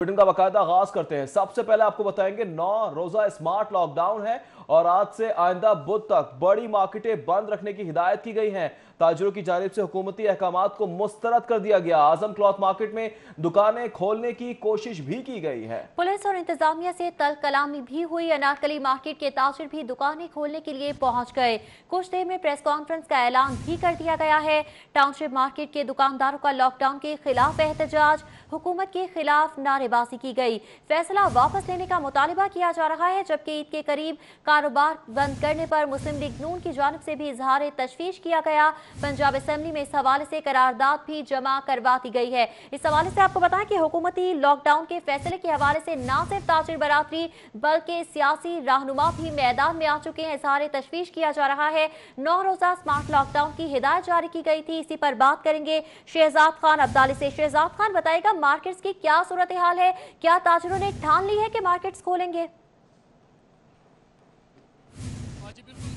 Bulletin का बाकायदा आगाज करते हैं। सबसे पहले आपको बताएंगे 9 रोजा स्मार्ट लॉकडाउन है और आज से आइंदा बुध तक बड़ी मार्केटें बंद रखने की हिदायत की गई है। ताजिरों की जानिब से हुकूमती अहकामात को मुस्तरद कर दिया गया। आजम क्लॉथ मार्केट में दुकानें खोलने की कोशिश भी की गई है। पुलिस और इंतजामिया से तल्ख कलामी भी हुई। अनारकली मार्केट के ताजिर भी दुकानें खोलने के लिए पहुंच गए। कुछ देर में प्रेस कॉन्फ्रेंस का ऐलान भी कर दिया गया है। टाउनशिप मार्केट के दुकानदारों का लॉकडाउन के खिलाफ एहतजाज, हुकूमत के खिलाफ नारेबाजी की गई। फैसला वापस लेने का मुतालिबा किया जा रहा है, जबकि ईद के करीब कारोबार बंद करने पर मुस्लिम लीग नून की जानिब से भी इजहार तशवीश किया गया। पंजाब असेंबली में इस हवाले से करारदाद भी जमा करवा दी गई है। इस हवाले से आपको बताएं कि हुकूमती लॉकडाउन के फैसले के हवाले से न सिर्फ ताजिर बरादरी बल्कि सियासी रहनुमा भी मैदान में आ चुके हैं। इजहार तशवीश किया जा रहा है। 9 रोजा स्मार्ट लॉकडाउन की हिदायत जारी की गई थी। इसी पर बात करेंगे शहजाद खान अब्दाली से। शहजाद खान, बताएगा मार्केट्स की क्या सूरत हाल है? क्या ताजिरों ने ठान ली है कि मार्केट्स खोलेंगे?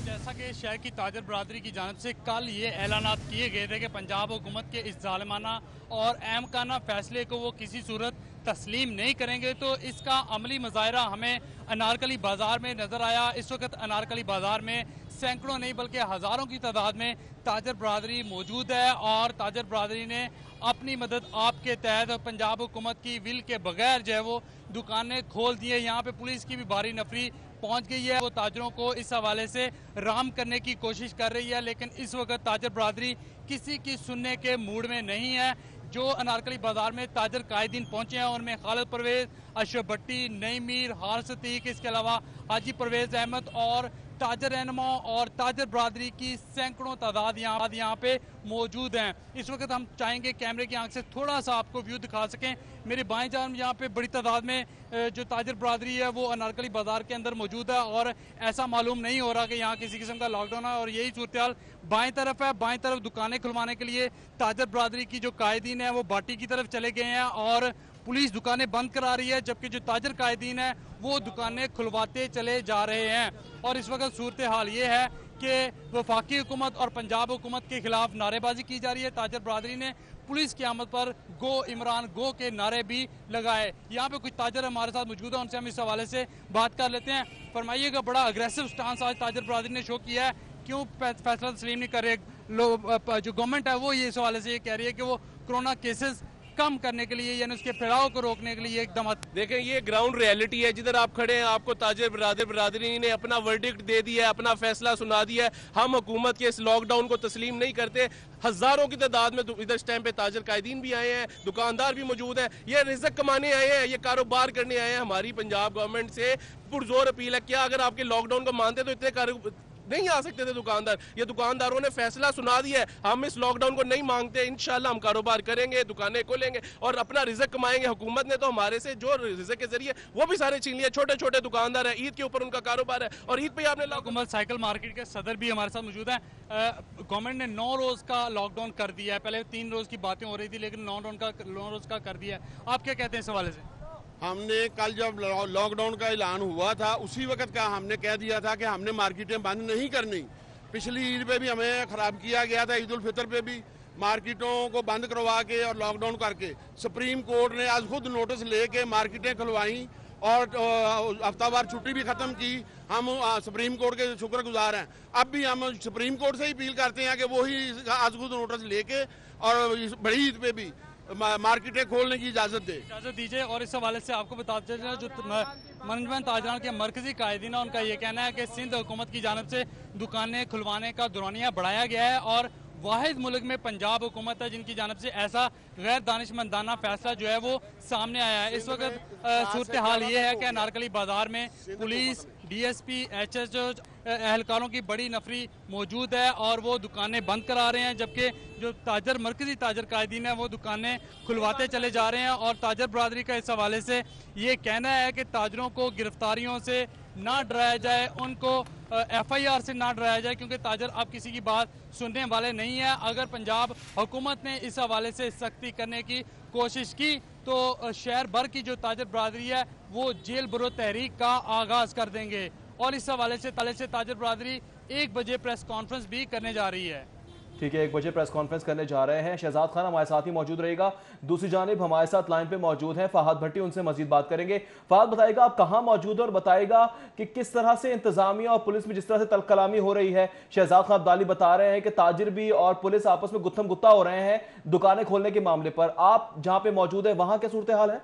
जैसा कि शहर की ताजर बरादरी की जानिब से कल ये ऐलानात किए गए थे कि पंजाब हुकूमत के इस जालिमाना और अहमकाना फैसले को वो किसी सूरत तस्लीम नहीं करेंगे, तो इसका अमली मुजाहरा हमें अनारकली बाज़ार में नज़र आया। इस वक्त अनारकली बाज़ार में सैकड़ों नहीं बल्कि हज़ारों की तादाद में ताजर बरादरी मौजूद है और ताजर बरादरी ने अपनी मदद आपके तहत पंजाब हुकूमत की विल के बगैर जो है वो दुकानें खोल दी है। यहाँ पे पुलिस की भी भारी नफरी पहुंच गई है। वो ताजरों को इस हवाले से राम करने की कोशिश कर रही है, लेकिन इस वक्त ताजर बरादरी किसी की सुनने के मूड में नहीं है। जो अनारकली बाजार में ताजर कायदीन पहुंचे हैं उनमें खालिद परवेज, अशरफ भट्टी, नईम मीर, हारिस अतीक, इसके अलावा हाजी परवेज अहमद और ताजर रहनुमा और ताजर बरादरी की सैकड़ों तादाद यहाँ पे मौजूद हैं। इस वक्त हम चाहेंगे कैमरे की आंख से थोड़ा सा आपको व्यू दिखा सकें। मेरे बाएं जान यहाँ पे बड़ी तादाद में जो ताजर बरादरी है वो अनारकली बाजार के अंदर मौजूद है और ऐसा मालूम नहीं हो रहा कि यहाँ किसी किस्म का लॉकडाउन है। और यही सूरत हाल बाएं तरफ है। बाएं तरफ दुकानें खुलवाने के लिए ताजर बरादरी की जो कायदीन है वो बाटी की तरफ चले गए हैं और पुलिस दुकानें बंद करा रही है, जबकि जो ताजर कायदीन है वो दुकानें खुलवाते चले जा रहे हैं। और इस वक्त सूरत हाल ये है कि वफाकी हुकूमत और पंजाब हुकूमत के खिलाफ नारेबाजी की जा रही है। ताजर बरादरी ने पुलिस की आमद पर गो इमरान गो के नारे भी लगाए। यहाँ पे कुछ ताजर हमारे साथ मौजूद है, उनसे हम इस हवाले से बात कर लेते हैं। फरमाइएगा, बड़ा अग्रेसिव स्टांस आज ताजर बरादरी ने शो किया है, क्यों फैसला तस्लीम नहीं कर रहे? जो गवर्नमेंट है वो ये इस हवाले से ये कह रही है कि वो कोरोना केसेस कम करने के लिए यानी उसके फैलाव को रोकने के लिए एकदम। देखें, ये ग्राउंड रियलिटी है। जिधर आप खड़े हैं आपको ताजर बरादरी ने अपना वर्डिक्ट दे दिया है, अपना फैसला सुना दिया है। हम हुकूमत के इस लॉकडाउन को तस्लीम नहीं करते। हजारों की तादाद में इधर इस टाइम पे ताजर कायदीन भी आए हैं, दुकानदार भी मौजूद है। ये रिज़्क कमाने आए हैं, ये कारोबार करने आए हैं। हमारी पंजाब गवर्नमेंट से पुरजोर अपील है, क्या अगर आपके लॉकडाउन को मानते तो इतने नहीं आ सकते थे दुकानदार? ये दुकानदारों ने फैसला सुना दिया है, हम इस लॉकडाउन को नहीं मांगते। इंशाल्लाह हम कारोबार करेंगे, दुकानें खोलेंगे और अपना रिज़्क कमाएंगे। हुकूमत ने तो हमारे से जो रिज़्क के जरिए वो भी सारे छीन लिया। छोटे छोटे दुकानदार है, ईद के ऊपर उनका कारोबार है और ईद पे आपने हुकूमत साइकिल मार्केट के सदर भी हमारे साथ मौजूद है। गवर्नमेंट ने 9 रोज का लॉकडाउन कर दिया है। पहले 3 रोज की बातें हो रही थी, लेकिन 9 रोज का कर दिया है। आप क्या कहते हैं इस हवाले से? हमने कल जब लॉकडाउन का ऐलान हुआ था उसी वक्त का हमने कह दिया था कि हमने मार्केटें बंद नहीं करनी। पिछली ईद पे भी हमें ख़राब किया गया था, ईद उल फितर पे भी मार्केटों को बंद करवा के और लॉकडाउन करके सुप्रीम कोर्ट ने आज खुद नोटिस लेके मार्केटें खुलवाई और हफ्तावार छुट्टी भी ख़त्म की। हम सुप्रीम कोर्ट के शुक्रगुजार हैं। अब भी हम सुप्रीम कोर्ट से ही अपील करते हैं कि वही आज खुद नोटिस लेके और बड़ी ईद पे भी मार्केटें खोलने की इजाज़त दीजिए। और इस हवाले से आपको बताते हैं जो मनजमन ताजरान के मरकजी कायदीन है उनका ये कहना है कि सिंध हुकूमत की जानब से दुकानें खुलवाने का दौरानिया बढ़ाया गया है और वाहिद मुल्क में पंजाब हुकूमत है जिनकी जानब से ऐसा गैर दानिशमंदाना फैसला जो है वो सामने आया है। इस वक्त सूरत हाल ये है कि अनारकली बाजार में पुलिस, DSP, HSO एहलकारों की बड़ी नफरी मौजूद है और वो दुकानें बंद करा रहे हैं, जबकि जो मरकजी ताजर कायदीन है वो दुकानें खुलवाते चले जा रहे हैं। और ताजर बरादरी का इस हवाले से ये कहना है कि ताजरों को गिरफ्तारियों से ना डराया जाए, उनको FIR से ना डराया जाए, क्योंकि ताजर अब किसी की बात सुनने वाले नहीं है। अगर पंजाब हुकूमत ने इस हवाले से सख्ती करने की कोशिश की तो शहर भर की जो ताजर बरादरी है वो जेल बरो तहरीक का आगाज़ कर देंगे। और इस हवाले से ताजर बरादरी 1 बजे प्रेस कॉन्फ्रेंस भी करने जा रही है। ठीक है, 1 बजे प्रेस कॉन्फ्रेंस करने जा रहे हैं। शहजाद खान हमारे साथ ही मौजूद रहेगा। दूसरी जानिब हमारे साथ लाइन पे मौजूद हैं फहद भट्टी, उनसे मजीद बात करेंगे। फहद, बताएगा आप कहां मौजूद है और बताएगा कि किस तरह से इंतजामिया और पुलिस में जिस तरह से तल कलामी हो रही है। शहजाद खान अब्दाली बता रहे हैं कि ताजिर भी और पुलिस आपस में गुत्थम गुत्ता हो रहे हैं दुकानें खोलने के मामले पर। आप जहां पे मौजूद है वहां क्या सूरत हाल है?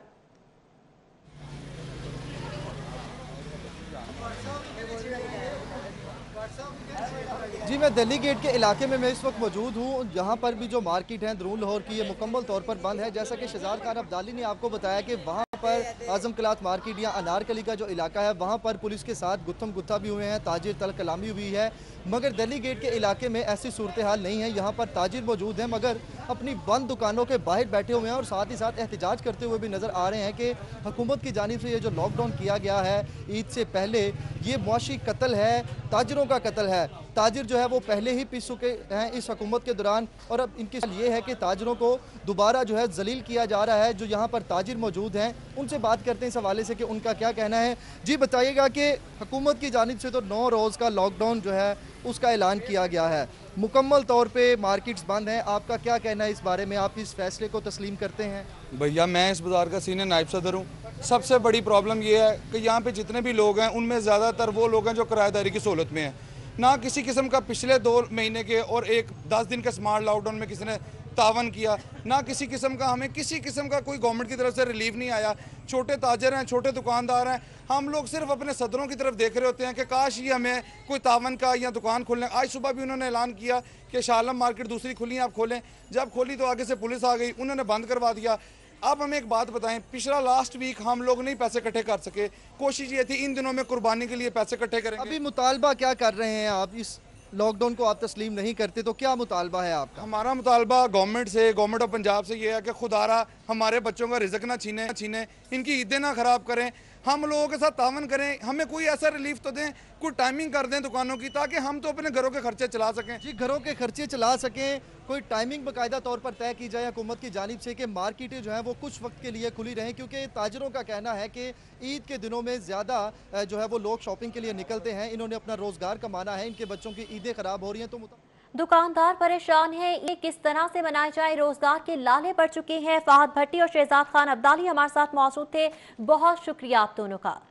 जी, मैं दिल्ली गेट के इलाके में मैं इस वक्त मौजूद हूँ। यहाँ पर भी जो मार्केट है दरून लाहौर की, ये मुकम्मल तौर पर बंद है। जैसा कि शहजाद खान अब्दाली ने आपको बताया कि वहाँ पर आजम क्लाथ मार्केट या अनारकली का जो इलाका है वहाँ पर पुलिस के साथ गुत्थम गुत्था भी हुए हैं, ताजिर तल कलामी हुई है। मगर दिल्ली गेट के इलाके में ऐसी सूरत हाल नहीं है। यहाँ पर ताजिर मौजूद हैं मगर अपनी बंद दुकानों के बाहर बैठे हुए हैं और साथ ही साथ एहतजाज करते हुए भी नज़र आ रहे हैं कि हुकूमत की जानिब से ये जो लॉकडाउन किया गया है ईद से पहले, ये मुआशी कत्ल है, ताजिरों का कत्ल है। ताजिर जो है वो पहले ही पी चुके हैं इस हुकूमत के दौरान और अब इनकी ये है कि ताजिरों को दोबारा जो है जलील किया जा रहा है। जो यहाँ पर ताजिर मौजूद हैं उनसे बात करते हैं इस हवाले से कि उनका क्या कहना है। जी, बताइएगा कि हुकूमत की जानिब से तो 9 रोज़ का लॉकडाउन जो है उसका ऐलान किया गया है, मुकम्मल तौर पे मार्केट्स बंद हैं। आपका क्या कहना है इस बारे में? आप इस फैसले को तस्लीम करते हैं? भैया, मैं इस बाज़ार का सीनियर नायब सदर हूँ। सबसे बड़ी प्रॉब्लम ये है कि यहाँ पे जितने भी लोग हैं उनमें ज़्यादातर वो लोग हैं जो किराएदारी की सहूलत में हैं। ना किसी किस्म का पिछले 2 महीने के और 10 दिन के स्मार्ट लॉकडाउन में किसी ने तावन किया, ना किसी किस्म का हमें किसी किस्म का कोई गवर्नमेंट की तरफ से रिलीफ नहीं आया। छोटे ताजर हैं, छोटे दुकानदार हैं, हम लोग सिर्फ अपने सदरों की तरफ देख रहे होते हैं कि काश ये हमें कोई तावन का या दुकान खोलने। आज सुबह भी उन्होंने ऐलान किया कि शालम मार्केट दूसरी खुली है, आप खोलें। जब खोली तो आगे से पुलिस आ गई, उन्होंने बंद करवा दिया। अब हमें एक बात बताएं, पिछला लास्ट वीक हम लोग नहीं पैसे इकट्ठे कर सके, कोशिश ये थी इन दिनों में कुर्बानी के लिए पैसे इकट्ठे करेंगे। अभी मुतालबा क्या कर रहे हैं आप? इस लॉकडाउन को आप तस्लीम नहीं करते तो क्या मुतालबा है आपका? हमारा मुतालबा गवर्नमेंट से, गवर्नमेंट ऑफ पंजाब से ये है कि खुदारा हमारे बच्चों का रिज़्क ना छीने, इनकी ईदें ना ख़राब करें, हम लोगों के साथ तावन करें, हमें कोई ऐसा रिलीफ तो दें, कोई टाइमिंग कर दें दुकानों की ताकि हम तो अपने घरों के खर्चे चला सकें। जी, घरों के खर्चे चला सकें, कोई टाइमिंग बाकायदा तौर पर तय की जाए हुकूमत की जानिब से कि मार्केटें जो हैं वो कुछ वक्त के लिए खुली रहें, क्योंकि ताजरों का कहना है कि ईद के दिनों में ज़्यादा जो है वो लोग शॉपिंग के लिए निकलते हैं, इन्होंने अपना रोज़गार कमाना है, इनके बच्चों की ईदें ख़राब हो रही हैं। तो दुकानदार परेशान हैं, ये किस तरह से मनाए जाए, रोजगार के लाले पड़ चुके हैं। फहद भट्टी और शहजाद खान अब्दाली हमारे साथ मौजूद थे, बहुत शुक्रिया आप दोनों का।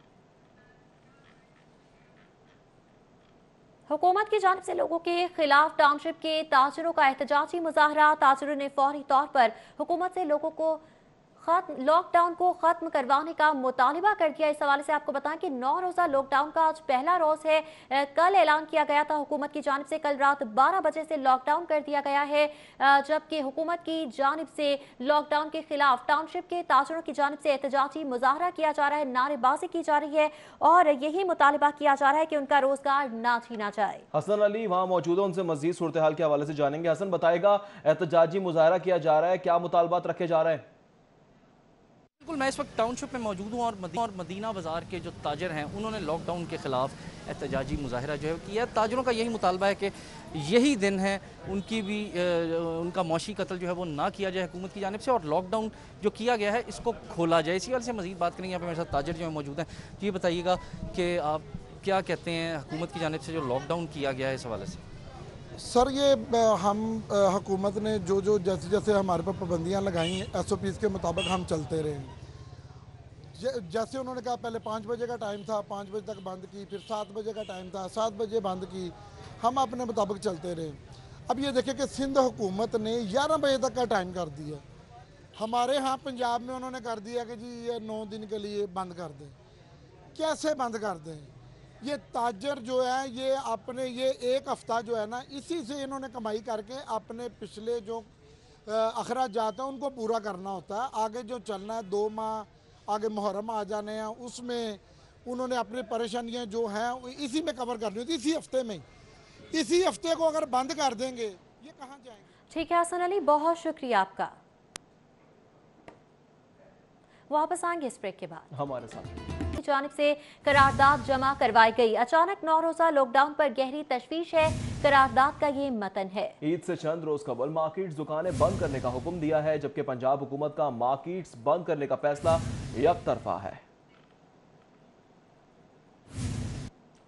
हुकूमत की जानिब से लोगों के खिलाफ टाउनशिप के ताजरों का एहतजाजी मुजाहरा। ताजरों ने फौरी तौर पर हुकूमत से लोगों को लॉकडाउन को खत्म करवाने का मुतालिबा कर दिया। इस हवाले से आपको बताएं कि 9 रोज़ा लॉकडाउन का आज पहला रोज़ है। कल ऐलान किया गया था हुकूमत की जानिब से, कल रात 12 बजे से लॉकडाउन कर दिया गया है, जबकि हुकूमत की जानिब से लॉकडाउन के खिलाफ टाउनशिप के ताजरों की जानिब से एहतजाजी मुजाहरा किया जा रहा है, नारेबाजी की जा रही है और यही मुतालिबा किया जा रहा है कि उनका रोजगार ना छीना जाए। हसन अली वहाँ मौजूद है, उनसे मजीद सूरत हाल के हवाले से जानेंगे। हसन, बताएगा एहतजाजी मुजाहरा किया जा रहा है, क्या मुतालबात रखे जा रहे हैं? बिल्कुल, मैं इस वक्त टाउनशिप में मौजूद हूँ और मदीना बाज़ार के जो ताजर हैं उन्होंने लॉकडाउन के ख़िलाफ़ एहतजाजी मुजाहरा जो है किया। ताजरों का यही मुतालबा है कि यही दिन है उनकी भी उनका मौशी कत्ल जो है वो ना किया जाए हुकूमत की जानिब से, और लॉकडाउन जो किया गया है इसको खोला जाए। इसी वाले से मज़ीद बात करेंगे। यहाँ पे मेरे साथ ताजर जो है मौजूद हैं। ये बताइएगा कि आप क्या कहते हैं हुकूमत की जानिब से जो लॉकडाउन किया गया है इस हवाले से? सर, ये हम हुकूमत ने जो जैसे जैसे हमारे पर पाबंदियाँ लगाई हैं SOPs के मुताबिक हम चलते रहे। जैसे उन्होंने कहा पहले 5 बजे का टाइम था, 5 बजे तक बंद की, फिर 7 बजे का टाइम था, 7 बजे बंद की, हम अपने मुताबिक चलते रहे। अब ये देखें कि सिंध हुकूमत ने 11 बजे तक का टाइम कर दिया। हमारे यहाँ पंजाब में उन्होंने कर दिया कि जी ये 9 दिन के लिए बंद कर दें। कैसे बंद कर दें? ये ताजर जो है ये अपने ये 1 हफ्ता जो है ना, इसी से इन्होंने कमाई करके अपने पिछले जो अखराजात हैं उनको पूरा करना होता है। आगे जो चलना है 2 माह आगे मुहर्रम आ जाने हैं, उसमें उन्होंने अपनी परेशानियां जो हैं इसी में कवर करनी होती, इसी हफ्ते में। इसी हफ्ते को अगर बंद कर देंगे ये कहाँ जाएंगे? ठीक है हसन अली, बहुत शुक्रिया आपका। वापस आएंगे इस ब्रेक के बाद। हमारे साथ जानिब से करारदाद जमा करवाई गई। अचानक 9 रोज़ा लॉकडाउन पर गहरी तशवीश है, करारदाद का ये मतन है। ईद से चंद रोज कबल मार्केट्स दुकानें बंद करने का हुक्म दिया है, जबकि पंजाब हुकूमत का मार्केट्स बंद करने का फैसला एक तरफा है।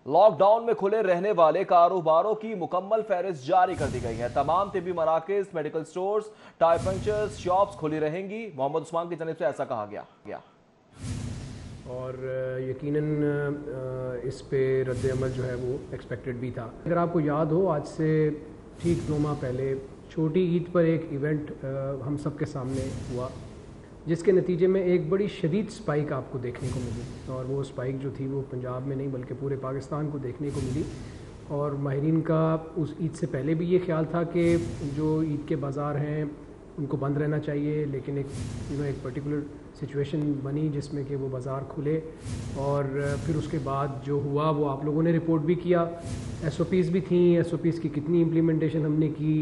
लॉक डाउन में खुले रहने वाले कारोबारों की मुकम्मल फहरिस्त जारी कर दी गई है। तमाम तिब्बी मराकज़, medical stores, tyre punctures, shops खुली रहेंगी। मोहम्मद उस्मान की जानिब से ऐसा कहा गया और यकीनन इस पे रद्द अमल जो है वो एक्सपेक्टेड भी था। अगर आपको याद हो, आज से ठीक 2 माह पहले छोटी ईद पर एक इवेंट हम सब के सामने हुआ, जिसके नतीजे में एक बड़ी शदीद स्पाइक आपको देखने को मिली, और वो स्पाइक जो थी वो पंजाब में नहीं बल्कि पूरे पाकिस्तान को देखने को मिली। और माहिरीन का उस ईद से पहले भी ये ख्याल था कि जो ईद के बाज़ार हैं उनको बंद रहना चाहिए, लेकिन एक पर्टिकुलर सिचुएशन बनी जिसमें कि वो बाज़ार खुले, और फिर उसके बाद जो हुआ वो आप लोगों ने रिपोर्ट भी किया। SOPs भी थी, SOPs की कितनी इम्प्लीमेंटेशन हमने की,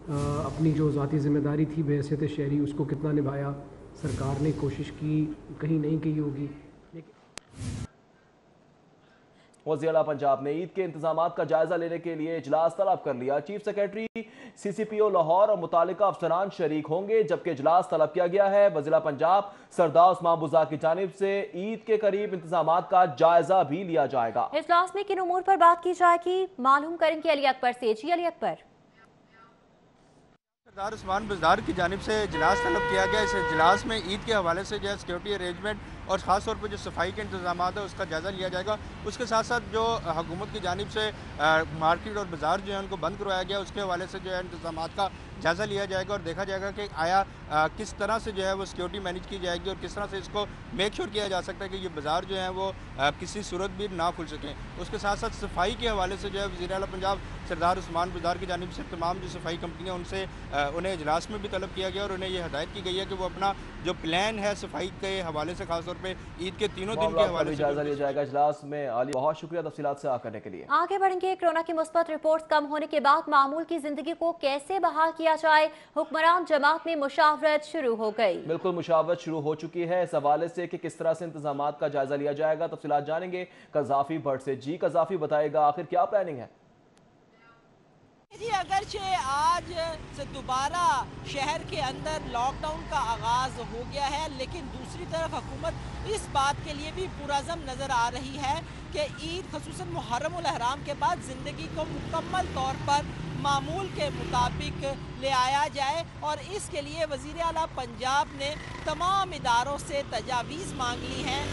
अपनी जो ज़ाती ज़िम्मेदारी थी बहैसियत शहरी उसको कितना निभाया, सरकार ने कोशिश की, कहीं नहीं की होगी। वज़ीर आला पंजाब ने ईद के इंतजामात का जायजा लेने के लिए इजलास तलब कर लिया। चीफ सेक्रेटरी CCPO लाहौर और मुतालिका अफसरान शरीक होंगे, जबकि इजलास तलब किया गया है। वज़ीर आला पंजाब सरदार उस्मान बुज़दार की जानिब से ईद के करीब इंतजामात का जायजा भी लिया जाएगा। इजलास में किन उमूर पर बात की जाएगी, मालूम करेंगे अली अकबर से। जी अली अकबर। सरदार उस्मान बुज़दार की जानिब से इजलास तलब किया गया। इस इजलास में ईद के हवाले से जो है सिक्योरिटी अरेंजमेंट और ख़ास तौर पर जो सफाई के इंतजाम है उसका जायज़ा लिया जाएगा। उसके साथ साथ जो हुकूमत की जानिब से मार्केट और बाज़ार जो है उनको बंद करवाया गया, उसके हवाले से जो है इंतजामात का जायज़ा लिया जाएगा और देखा जाएगा कि आया किस तरह से जो है वो सिक्योरिटी मैनेज की जाएगी और किस तरह से इसको मेक श्योर किया जा सकता है कि ये बाज़ार जो है वो किसी सूरत भी ना खुल सकें। उसके साथ साथ सफाई के हवाले से जो है वज़ीर आला पंजाब सरदार उस्मान बुज़दार की जानिब से तमाम जो सफाई कंपनियाँ उनसे उन्हें इजलास में भी तलब किया गया और उन्हें ये हदायत की गई है कि वो अपना जो प्लान है सफाई के हवाले से खासतौर पर ईद के तीनों दिन के हवाले से जायजा लिया जाएगा इजलास में। अली, बहुत शुक्रिया तफसीलात से आकर के लिए। आगे बढ़ेंगे। कोरोना की मुस्बत रिपोर्ट्स कम होने के बाद मामूल की जिंदगी को कैसे बहाल किया जाए, हुक्मरान जमात में मुशावरत शुरू हो गई। बिल्कुल, मुशावरत शुरू हो चुकी है इस हवाले से कि किस तरह से इंतजामात का जायजा लिया जाएगा। तफसीलात जानेंगे कज़ाफी भट्ट से। जी कज़ाफी, बताएगा आखिर क्या प्लानिंग है? जी, अगरचे आज से दोबारा शहर के अंदर लॉकडाउन का आगाज़ हो गया है, लेकिन दूसरी तरफ हुकूमत इस बात के लिए भी पुरज़म नज़र आ रही है कि ईद ख़ुसूसन मुहर्रमुल अहराम के बाद ज़िंदगी को मुकम्मल तौर पर मामूल के मुताबिक ले आया जाए, और इसके लिए वज़ीर आला पंजाब ने तमाम इदारों से तजावीज़ मांग ली हैं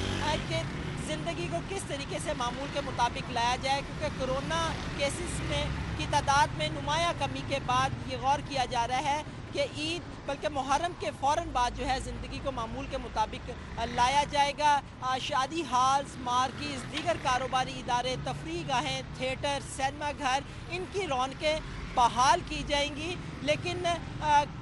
कि ज़िंदगी को किस तरीके से मामूल के मुताबिक लाया जाए, क्योंकि कोरोना केसेस में की तादाद में नुमाया कमी के बाद ये गौर किया जा रहा है कि ईद बल्कि मुहर्रम के फ़ौरन बाद जो है ज़िंदगी को मामूल के मुताबिक लाया जाएगा। शादी हॉल्स, मार्केट, दीगर कारोबारी इदारे, तफरीह गाहें, थिएटर, सिनेमा घर, इनकी रौनकें बहाल की जाएंगी, लेकिन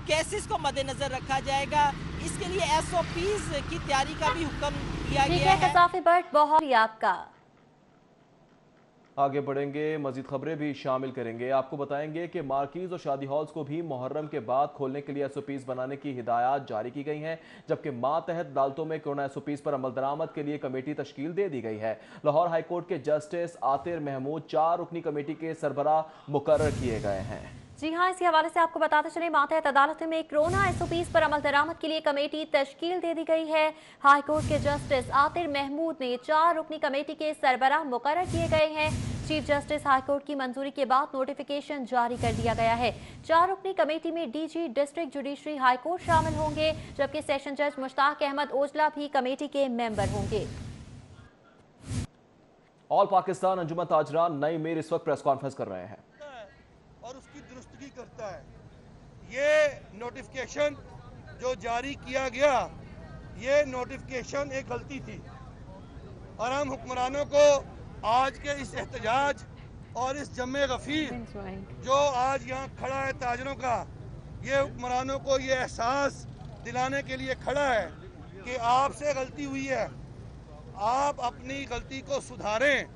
केसेस को मद्देनज़र रखा जाएगा। इसके लिए SOPs की तैयारी का भी हुक्म दिया गया है। कज़ाफी भट्ट, बहुत आपका। आगे बढ़ेंगे, मजीद खबरें भी शामिल करेंगे। आपको बताएंगे कि मार्केज और शादी हॉल्स को भी मुहर्रम के बाद खोलने के लिए SOPs बनाने की हिदायत जारी की गई हैं, जबकि मातहत अदालतों में कोरोना SOPs पर अमल दरामद के लिए कमेटी तश्कील दे दी गई है। लाहौर हाई कोर्ट के जस्टिस आतिर महमूद 4 रुकनी कमेटी के सरबराह मुकर्रर किए गए हैं। जी हाँ, इसी हवाले से आपको बताते चले, मातहत अदालत में कोरोना SOPs पर अमल दरामद के लिए कमेटी तश्कील दे दी गई है। हाई कोर्ट के जस्टिस आतिर महमूद ने 4 रुकनी कमेटी के सरबराह मुकर्रर किए गए हैं। चीफ जस्टिस हाई कोर्ट की मंजूरी के बाद नोटिफिकेशन जारी कर दिया गया है। 4 रुकनी कमेटी में DG district judiciary high court शामिल होंगे, जबकि सेशन जज मुश्ताक अहमद ओजला भी कमेटी के मेंबर होंगे। ऑल पाकिस्तान अंजुमन ताजरान नई मीर इस वक्त प्रेस कॉन्फ्रेंस कर रहे हैं और उसकी दुरुस्तगी करता है। ये नोटिफिकेशन जो जारी किया गया, ये नोटिफिकेशन एक गलती थी और हम हुक्मरानों को आज के इस एहतजाज और इस जम्मे गफीर जो आज यहाँ खड़ा है ताजरों का, ये हुक्मरानों को ये एहसास दिलाने के लिए खड़ा है कि आपसे गलती हुई है, आप अपनी गलती को सुधारें,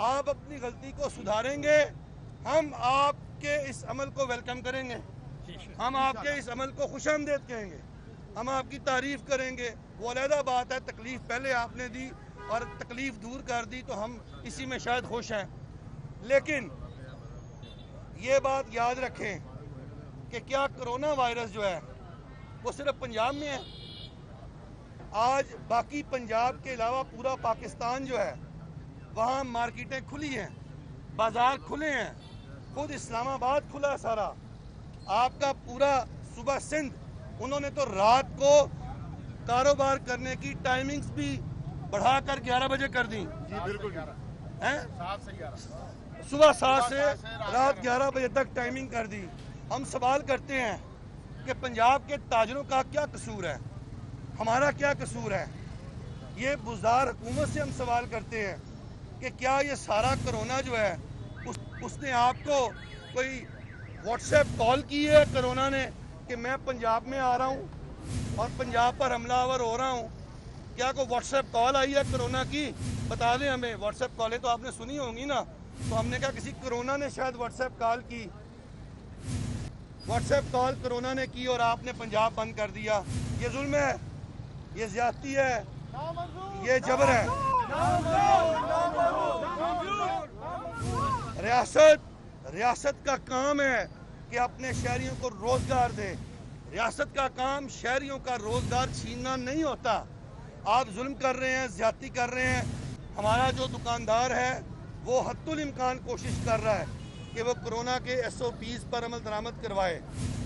आप अपनी गलती को सुधारेंगे, हम आपके इस अमल को वेलकम करेंगे, हम आपके इस अमल को खुशामदीद कहेंगे, हम आपकी तारीफ करेंगे। वो अलग बात है, तकलीफ पहले आपने दी और तकलीफ दूर कर दी तो हम इसी में शायद खुश हैं, लेकिन ये बात याद रखें कि क्या कोरोना वायरस जो है वो सिर्फ पंजाब में है? आज बाकी पंजाब के अलावा पूरा पाकिस्तान जो है वहाँ मार्केटें खुली हैं, बाजार खुले हैं, खुद इस्लामाबाद खुला है सारा। आपका पूरा सुबह सिंध, उन्होंने तो रात को कारोबार करने की टाइमिंग्स भी बढ़ाकर 11 बजे कर दी। जी बिल्कुल हैं, सुबह 7 से रात 11 बजे तक टाइमिंग कर दी। हम सवाल करते हैं कि पंजाब के ताजरों का क्या कसूर है, हमारा क्या कसूर है। ये बुज़दार हुकूमत से हम सवाल करते हैं कि क्या ये सारा कोरोना जो है उसने आपको कोई व्हाट्सएप कॉल की है कोरोना ने कि मैं पंजाब में आ रहा हूँ और पंजाब पर हमलावर हो रहा हूँ? क्या कोई व्हाट्सएप कॉल आई है कोरोना की? बता दें हमें। व्हाट्सएप कॉलें तो आपने सुनी होंगी ना, तो हमने कहा किसी कोरोना ने शायद व्हाट्सएप कॉल की, व्हाट्सएप कॉल कोरोना ने की और आपने पंजाब बंद कर दिया। ये जुल्म है, ये ज्यादती है, ये जबर है। रियासत का काम है कि अपने शहरियों को रोजगार दे। रियासत का काम शहरियों का रोजगार छीनना नहीं होता। आप जुल्म कर रहे हैं, ज्यादती कर रहे हैं। हमारा जो दुकानदार है वो हद्दुल इम्कान कोशिश कर रहा है कि वो कोरोना के SOPs पर अमल दरामद करवाए,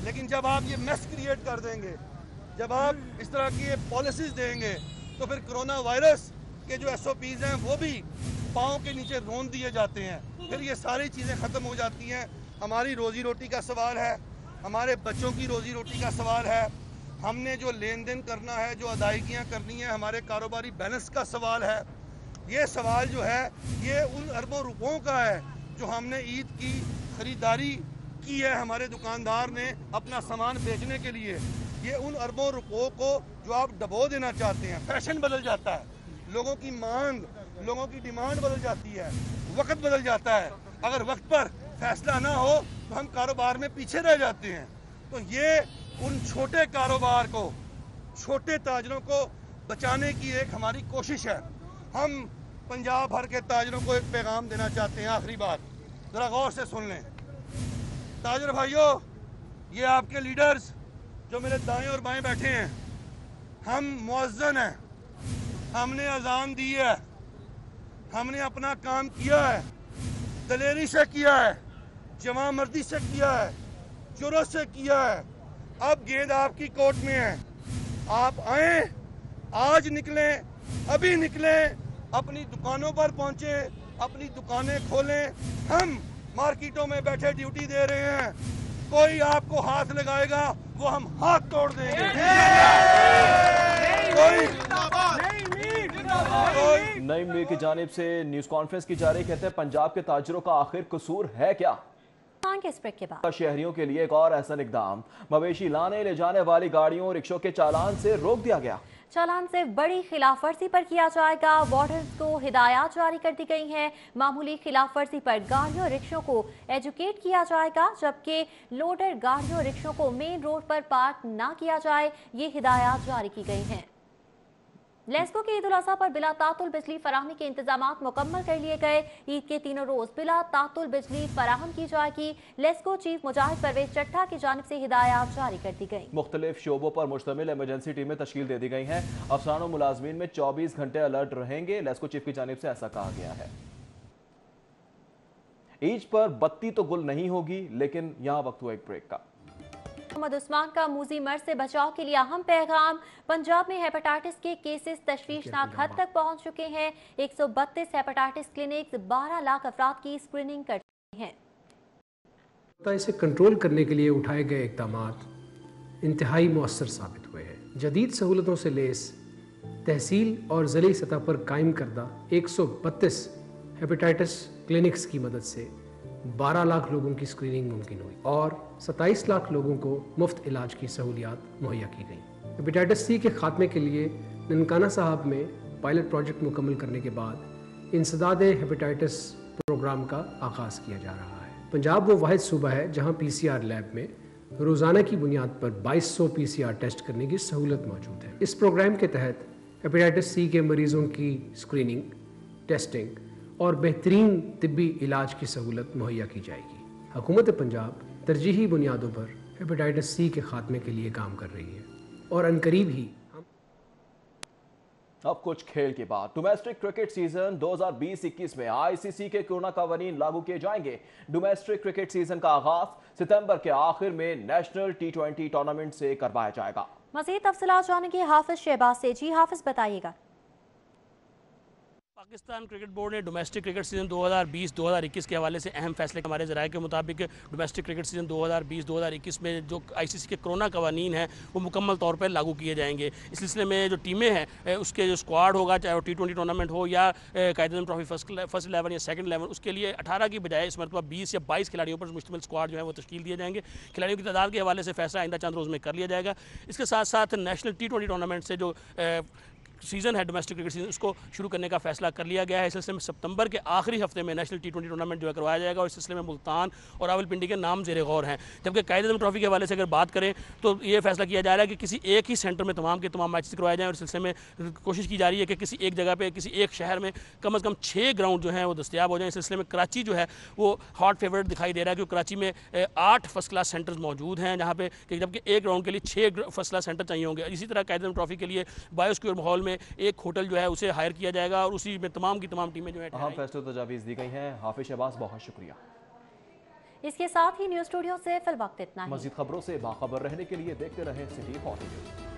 लेकिन जब आप ये मेस क्रिएट कर देंगे, जब आप इस तरह की पॉलिसीज देंगे, तो फिर कोरोना वायरस के जो SOPs हैं वो भी पाँव के नीचे रोन दिए जाते हैं। फिर ये सारी चीज़ें ख़त्म हो जाती हैं। हमारी रोज़ी रोटी का सवाल है, हमारे बच्चों की रोज़ी रोटी का सवाल है, हमने जो लेन देन करना है, जो अदायगियाँ करनी है, हमारे कारोबारी बैलेंस का सवाल है। ये सवाल जो है ये उन अरबों रुपयों का है जो हमने ईद की ख़रीदारी की है हमारे दुकानदार ने अपना सामान बेचने के लिए। ये उन अरबों रुपयों को जो आप डबो देना चाहते हैं। फैशन बदल जाता है, लोगों की मांग, लोगों की डिमांड बदल जाती है, वक्त बदल जाता है। अगर वक्त पर फैसला ना हो तो हम कारोबार में पीछे रह जाते हैं। तो ये उन छोटे कारोबार को, छोटे ताजरों को बचाने की एक हमारी कोशिश है। हम पंजाब भर के ताजरों को एक पैगाम देना चाहते हैं। आखिरी बात ज़रा गौर से सुन लें। ताजर भाइयों, ये आपके लीडर्स जो मेरे दाएं और बाएं बैठे हैं, हम मुअज्जन हैं, हमने अजान दी है, हमने अपना काम किया है, दलेरी से किया है, जमा मर्दी से किया है, जुर्रत से किया है। अब गेंद आपकी कोर्ट में है। आप आए, आज निकलें, अभी निकलें, अपनी दुकानों पर पहुंचे, अपनी दुकानें खोलें। हम मार्केटों में बैठे ड्यूटी दे रहे हैं। कोई आपको हाथ लगाएगा वो हम हाथ तोड़ देंगे। नईम लीग की जानिब से न्यूज कॉन्फ्रेंस की जा रही, कहते हैं पंजाब के ताजरों का आखिर कसूर है क्या? के इस ब्रेक के बाद शहरियों के लिए एक और ऐसा इकदाम, मवेशी लाने ले जाने वाली गाड़ियों रिक्शों के चालान से रोक दिया गया। चालान से बड़ी खिलाफ वर्जी पर किया जाएगा। वार्डन्स को हिदायत जारी कर दी गई हैं। मामूली खिलाफ वर्जी पर गाड़ियों और रिक्शों को एजुकेट किया जाएगा, जबकि लोडर गाड़ियों और रिक्शों को मेन रोड पर पार्क ना किया जाए, ये हिदायत जारी की गई हैं। लेस्को के ईद उल अज़हा पर बिला तातुल बिजली फराहमी के इंतजाम मुकम्मल कर लिए गए। ईद के तीनों रोज बिला तातुल बिजली फराहम की जाएगी। लेस्को चीफ मुजाहिद परवेज चट्टा की जानिब से हिदायत जारी कर दी गई। मुख्तलिफ शोबों पर मुश्तमिल इमरजेंसी टीमें तश्कील दे दी गई हैं। अफसरान और मुलाजमीन में 24 घंटे अलर्ट रहेंगे। लेस्को चीफ की जानिब से ऐसा कहा गया है। ईद पर बत्ती तो गुल नहीं होगी, लेकिन यहाँ वक्त हुआ एक ब्रेक का। मोहम्मद उस्मान का मूजी मर्ज से बचाव के लिए अहम पैगाम। पंजाब में हेपेटाइटिस के केसेस तशवीशनाक हद तक पहुंच चुके हैं। 132 हेपेटाइटिस क्लिनिक्स 12 लाख अफराद की स्क्रीनिंग करती हैं। इसे कंट्रोल करने के लिए उठाए गए इक़दाम इंतहाई मौसर साबित हुए हैं। जदीद सहूलतों से लेस तहसील और ज़िले सतह पर कायम करदा 132 हेपेटाइटिस क्लिनिक्स की मदद से 12 लाख लोगों की स्क्रीनिंग मुमकिन हुई और 27 लाख लोगों को मुफ्त इलाज की सहूलियात मुहैया की गई। हेपेटाइटिस सी के खात्मे के लिए ननकाना साहब में पायलट प्रोजेक्ट मुकम्मल करने के बाद इंसदाद हेपेटाइटिस प्रोग्राम का आगाज़ किया जा रहा है। पंजाब वो वाहिद सूबा है जहाँ PCR लैब में रोज़ाना की बुनियाद पर 2200 PCR टेस्ट करने की सहूलत मौजूद है। इस प्रोग्राम के तहत हेपेटाइटिस सी के मरीज़ों की स्क्रीनिंग, टेस्टिंग और बेहतरीन तिब्बी इलाज की सहूलत मुहैया की जाएगी। हुकूमत पंजाब तरजीही बुनियादों पर हेपेटाइटिस सी के खात्मे के लिए काम कर रही है और अनकरीब ही अब कुछ खेल की बात। डोमेस्टिक क्रिकेट सीजन 2020-21 में आईसीसी के कोरोना कानून लागू किए जाएंगे। डोमेस्टिक क्रिकेट सीजन का आगाज सितंबर के आखिर में नेशनल T20 टूर्नामेंट से करवाया जाएगा। मज़ीद तफसीलात जानेंगे हाफिज शहबाज से। जी हाफिज, बताइएगा। पाकिस्तान क्रिकेट बोर्ड ने डोमेस्टिक क्रिकेट सीजन 2020-2021 के हवाले से अहम फैसले हमारे ज़राए के मुताबिक डोमेस्टिक क्रिकेट सीजन 2020-2021 में जो आईसीसी के कोरोना कवानीन हैं वो मुकम्मल तौर पर लागू किए जाएंगे। इस सिलसिले में जो टीमें हैं उसके जो स्क्वाड होगा, चाहे वो T20 टूर्नामेंट हो या कायदे ट्रॉफी फर्स्ट 11 या सेकंड 11, उसके लिए 18 की बजाय इस मरतबा 20 या 22 खिलाड़ियों पर मुश्तमिल स्क्वाड जो है वो तश्कील दिए जाएंगे। खिलाड़ियों की तादाद के हवाले से फैसला आइंदा चंद रोज़ में कर लिया जाएगा। इसके साथ साथ नेशनल T20 टूर्नामेंट से जो सीज़न है डोमेस्टिक क्रिकेट सीजन, उसको शुरू करने का फैसला कर लिया गया है। इस सिलसिले में सितंबर के आखिरी हफ्ते में नेशनल T20 टूर्नामेंट जो है करवाया जाएगा और इस सिलसिले में मुल्तान और रावलपिंडी के नाम ज़ेरे गौर हैं। जबकि कायदे ट्रॉफी के हवाले से अगर बात करें तो ये फैसला किया जा रहा है कि किसी एक ही सेंटर में तमाम के तमाम मैचेस करवाए जाएँ और इस सिलसिले में कोशिश की जा रही है कि किसी एक जगह पर, किसी एक शहर में कम से कम 6 ग्राउंड जो हैं वो दस्तियाब हो जाएँ। इस सिलसिले में कराची जो है वो हॉट फेवरेट दिखाई दे रहा है, क्योंकि कराची में 8 फर्स्ट क्लास सेंटर्स मौजूद हैं जहाँ पे, जबकि एक ग्राउंड के लिए 6 फर्स्ट क्लास सेंटर चाहिए होंगे। इसी तरह कायदे ट्रॉफी के लिए बायोस्क्योर माहौल में एक होटल जो है उसे हायर किया जाएगा और उसी में तमाम की तमाम टीमें जो है अहम फैसले तजावीज़ दी गई हैं। हाफिज शहबाज, बहुत शुक्रिया। इसके साथ ही न्यूज़ स्टूडियो से फिल वक्त इतना ही। मज़ीद खबरों से बाखबर रहने के लिए देखते रहें सिटी 40 न्यूज़।